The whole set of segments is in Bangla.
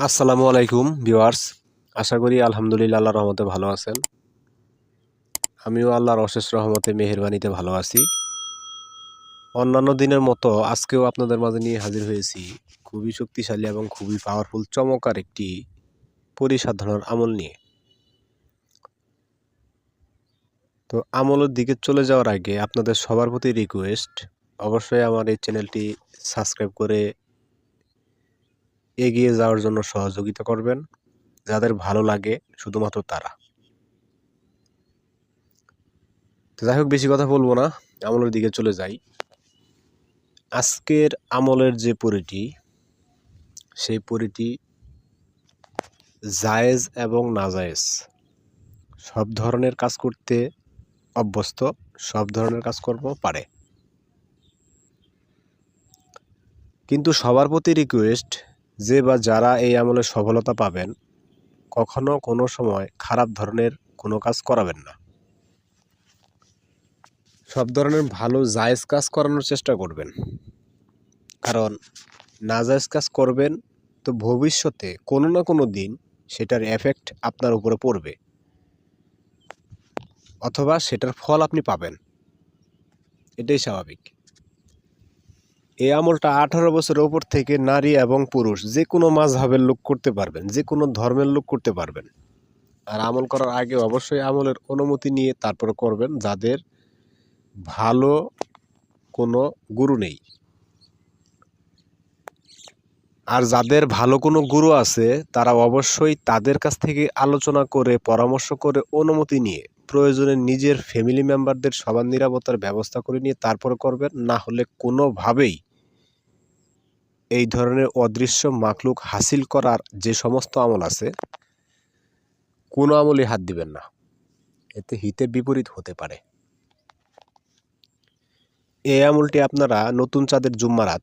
আসসালামু আলাইকুম ভিউয়ার্স। আশা করি আলহামদুলিল্লাহ আল্লাহর রহমতে ভালো আছেন। আমিও আল্লাহর অশেষ রহমতে মেহেরবানিতে ভালো আছি। অন্যান্য দিনের মতো আজকেও আপনাদের মাঝে নিয়ে হাজির হয়েছি খুবই শক্তিশালী এবং খুবই পাওয়ারফুল চমৎকার একটি পরিসাধনার আমল নিয়ে। তো আমলের দিকে চলে যাওয়ার আগে আপনাদের সবার প্রতি রিকোয়েস্ট, অবশ্যই আমার এই চ্যানেলটি সাবস্ক্রাইব করে এগিয়ে যাওয়ার জন্য সহযোগিতা করবেন। যাদের ভালো লাগে শুধুমাত্র তারা। তো যাই হোক, বেশি কথা বলবো না, আমলের দিকে চলে যাই। আজকের আমলের যে পরিটি, সেই পরিটি জায়েজ এবং নাজায়েজ সব ধরনের কাজ করতে অভ্যস্ত, সব ধরনের কাজকর্ম পারে। কিন্তু সবার প্রতি রিকোয়েস্ট, যে বা যারা এই আমলে সফলতা পাবেন, কখনো কোনো সময় খারাপ ধরনের কোনো কাজ করাবেন না। সব ধরনের ভালো জায়েজ কাজ করানোর চেষ্টা করবেন, কারণ নাজায়েজ কাজ করবেন তো ভবিষ্যতে কোনো না কোনো দিন সেটার এফেক্ট আপনার উপরে পড়বে, অথবা সেটার ফল আপনি পাবেন। এটাই স্বাভাবিক। এই আমলটা 18 বছরের উপর থেকে নারী এবং পুরুষ যে কোনো মাযহাবের লোক করতে পারবেন, যে কোনো ধর্মের লোক করতে পারবেন। আর আমল করার আগে অবশ্যই আমলের অনুমতি নিয়ে তারপরে করবেন, যাদের ভালো কোনো গুরু নেই। আর যাদের ভালো কোনো গুরু আছে, তারা অবশ্যই তাদের কাছ থেকে আলোচনা করে, পরামর্শ করে, অনুমতি নিয়ে, প্রয়োজনে নিজের ফ্যামিলি মেম্বারদের সবার নিরাপত্তার ব্যবস্থা করে নিয়ে তারপরে করবেন। না হলে কোনোভাবেই এই ধরনের অদৃশ্য মাখলুক হাসিল করার যে সমস্ত আমল আছে, কোনো আমলই হাত দিবেন না, এতে হিতে বিপরীত হতে পারে। এই আমলটি আপনারা নতুন চাঁদের জুম্মারাত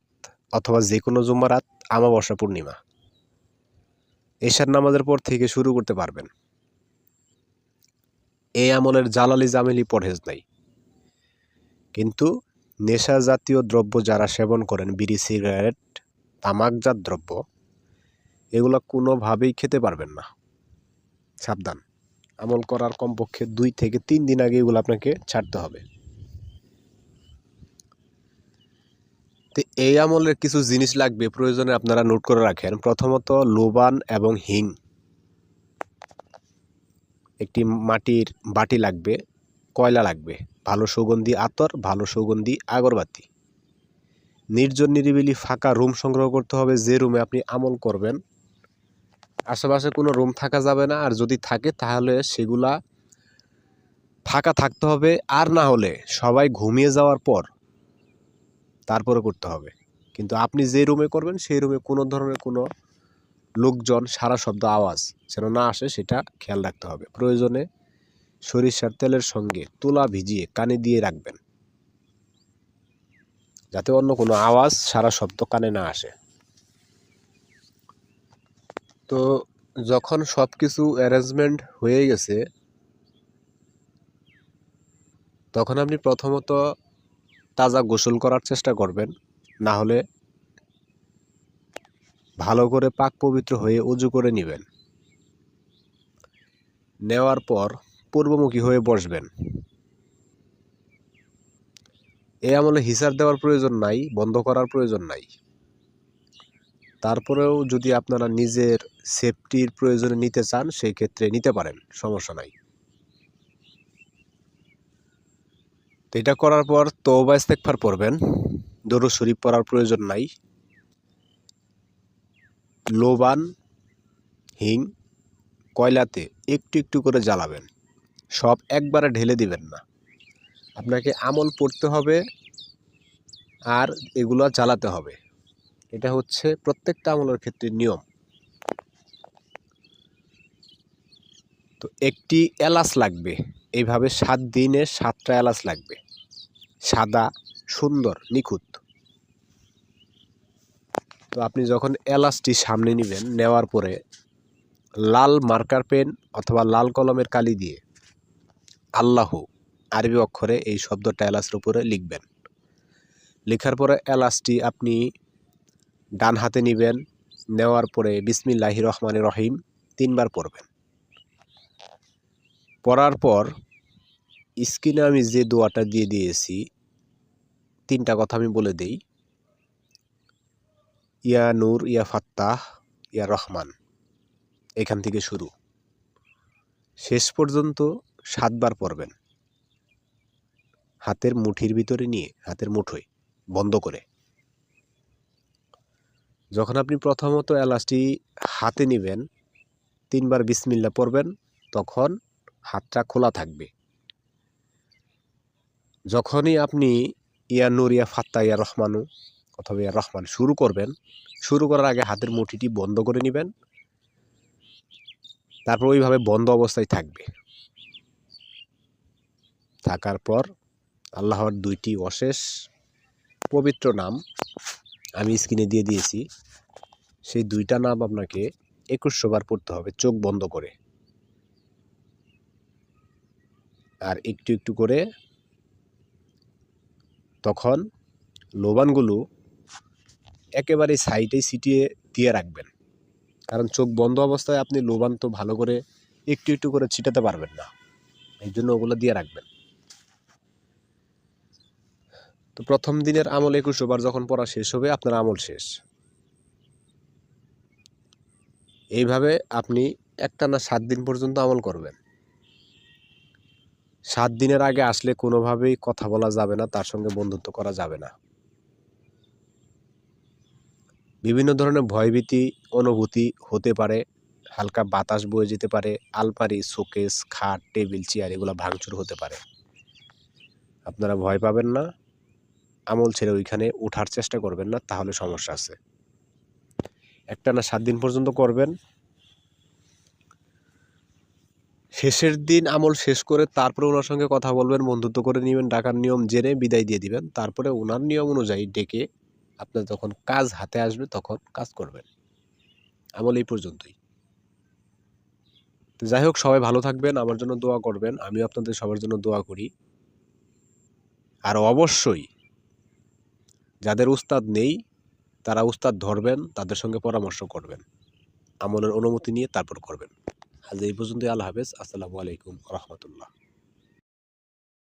অথবা যে কোনো জুম্মারাত, আমাবস্যা, পূর্ণিমা, এশার নামাজের পর থেকে শুরু করতে পারবেন। এই আমলের জালালি জামিলি পরহেজ নাই। কিন্তু নেশা জাতীয় দ্রব্য যারা সেবন করেন, বিড়ি, সিগারেট, তামাকজাত দ্রব্য, এগুলো কোনোভাবেই খেতে পারবেন না। সাবধান। আমল করার কমপক্ষে 2 থেকে 3 দিন আগে এগুলো আপনাকে ছাড়তে হবে। তো এই আমলের কিছু জিনিস লাগবে, প্রয়োজনে আপনারা নোট করে রাখেন। প্রথমত লোবান এবং হিং, একটি মাটির বাটি লাগবে, কয়লা লাগবে, ভালো সুগন্ধি আতর, ভালো সুগন্ধি আগরবাতি। নির্জন নিরিবিলি ফাঁকা রুম সংগ্রহ করতে হবে। যে রুমে আপনি আমল করবেন আশেপাশে কোনো রুম থাকা যাবে না, আর যদি থাকে তাহলে সেগুলা ফাঁকা থাকতে হবে। আর না হলে সবাই ঘুমিয়ে যাওয়ার পর তারপরে করতে হবে। কিন্তু আপনি যে রুমে করবেন সেই রুমে কোনো ধরনের কোনো লোকজন, সারা শব্দ, আওয়াজ যেন না আসে, সেটা খেয়াল রাখতে হবে। প্রয়োজনে সরিষার তেলের সঙ্গে তুলা ভিজিয়ে কানে দিয়ে রাখবেন, যাতে অন্য কোনো আওয়াজ, সারা শব্দ কানে না আসে। তো যখন সব কিছু অ্যারেঞ্জমেন্ট হয়ে গেছে, তখন আপনি প্রথমত তাজা গোসল করার চেষ্টা করবেন। না হলে ভালো করে পাক পবিত্র হয়ে উজু করে নেবেন। নেওয়ার পর পূর্বমুখী হয়ে বসবেন। এই আমলে হিসার দেওয়ার প্রয়োজন নাই, বন্ধ করার প্রয়োজন নাই। তারপরেও যদি আপনারা নিজের সেফটির প্রয়োজনে নিতে চান, সেই ক্ষেত্রে নিতে পারেন, সমস্যা নাই। তো এটা করার পর তওবা ইস্তেগফার পড়বেন, দরুদ শরীফ পড়ার প্রয়োজন নাই। লোবান, হিং, কয়লাতে একটু একটু করে জ্বালাবেন, সব একবারে ঢেলে দিবেন না। আপনাকে আমল পড়তে হবে আর এগুলো জ্বালাতে হবে। এটা হচ্ছে প্রত্যেকটা আমলের ক্ষেত্রে নিয়ম। তো একটি এলাচ লাগবে, এইভাবে 7 দিনে 7টা এলাচ লাগবে, সাদা, সুন্দর, নিখুঁত। তো আপনি যখন এলাচটি সামনে নেবেন, নেওয়ার পরে লাল মার্কার পেন অথবা লাল কলমের কালি দিয়ে আল্লাহ আরবি অক্ষরে এই শব্দটা এলাচের উপরে লিখবেন। লেখার পরে এলাচটি আপনি ডান হাতে নেবেন, নেওয়ার পরে বিসমিল্লাহির রহমানির রহিম 3 বার পড়বেন। পড়ার পর স্ক্রিনে আমি যে দোয়াটা দিয়ে দিয়েছি 3টা কথা আমি বলে দেই। ইয়া নূর, ইয়া ফাত্তাহ, ইয়া রহমান, এখান থেকে শুরু, শেষ পর্যন্ত 7 বার পড়বেন। হাতের মুঠির ভিতরে নিয়ে, হাতের মুঠোয় বন্ধ করে। যখন আপনি প্রথমত এলাচটি হাতে নেবেন 3 বার বিসমিল্লাহ পড়বেন, তখন হাতটা খোলা থাকবে। যখনই আপনি ইয়া নূর, ইয়া ফাত্তাহ, ইয়া রহমানু অথবা ইয়া রহমান শুরু করবেন, শুরু করার আগে হাতের মুঠিটি বন্ধ করে নেবেন। তারপর ওইভাবে বন্ধ অবস্থায় থাকবে। থাকার পর আল্লাহর 2টি অশেষ পবিত্র নাম আমি স্ক্রিনে দিয়ে দিয়েছি। সেই 2টা নাম আপনাকে 2100 বার পড়তে হবে চোখ বন্ধ করে। আর একটু একটু করে তখন লোবানগুলো একেবারে সাইডে ছিটিয়ে দিয়ে রাখবেন। কারণ চোখ বন্ধ অবস্থায় আপনি লোবান তো ভালো করে একটু একটু করে ছিটাতে পারবেন না, এই জন্য ওগুলো দিয়ে রাখবেন। তো প্রথম দিনের আমল 2100 বার যখন পড়া শেষ হবে, আপনার আমল শেষ। এইভাবে আপনি একটানা 7 দিন পর্যন্ত আমল করবেন। 7 দিনের আগে আসলে কোনোভাবেই কথা বলা যাবে না, তার সঙ্গে বন্ধুত্ব করা যাবে না। বিভিন্ন ধরনের ভয়ভীতি অনুভূতি হতে পারে, হালকা বাতাস বয়ে যেতে পারে, আলমারি, শোকেস, খাট, টেবিল, চেয়ার এগুলো ভাঙচুর হতে পারে। আপনারা ভয় পাবেন না, আমল ছেড়ে ওইখানে ওঠার চেষ্টা করবেন না, তাহলে সমস্যা আছে। একটানা 7 দিন পর্যন্ত করবেন। শেষের দিন আমল শেষ করে তারপরে ওনার সঙ্গে কথা বলবেন, বন্ধুত্ব করে নেবেন, ডাকার নিয়ম জেনে বিদায় দিয়ে দিবেন। তারপরে ওনার নিয়ম অনুযায়ী ডেকে আপনার যখন কাজ হাতে আসবে তখন কাজ করবেন। আমল এই পর্যন্তই। তো যাই হোক, সবাই ভালো থাকবেন, আমার জন্য দোয়া করবেন, আমিও আপনাদের সবার জন্য দোয়া করি। আর অবশ্যই যাদের উস্তাদ নেই তারা উস্তাদ ধরবেন, তাদের সঙ্গে পরামর্শ করবেন, আমলের অনুমতি নিয়ে তারপর করবেন। আজ এই পর্যন্তই। আল্লাহ হাফেজ। আসসালামু আলাইকুম রহমতুল্লাহ।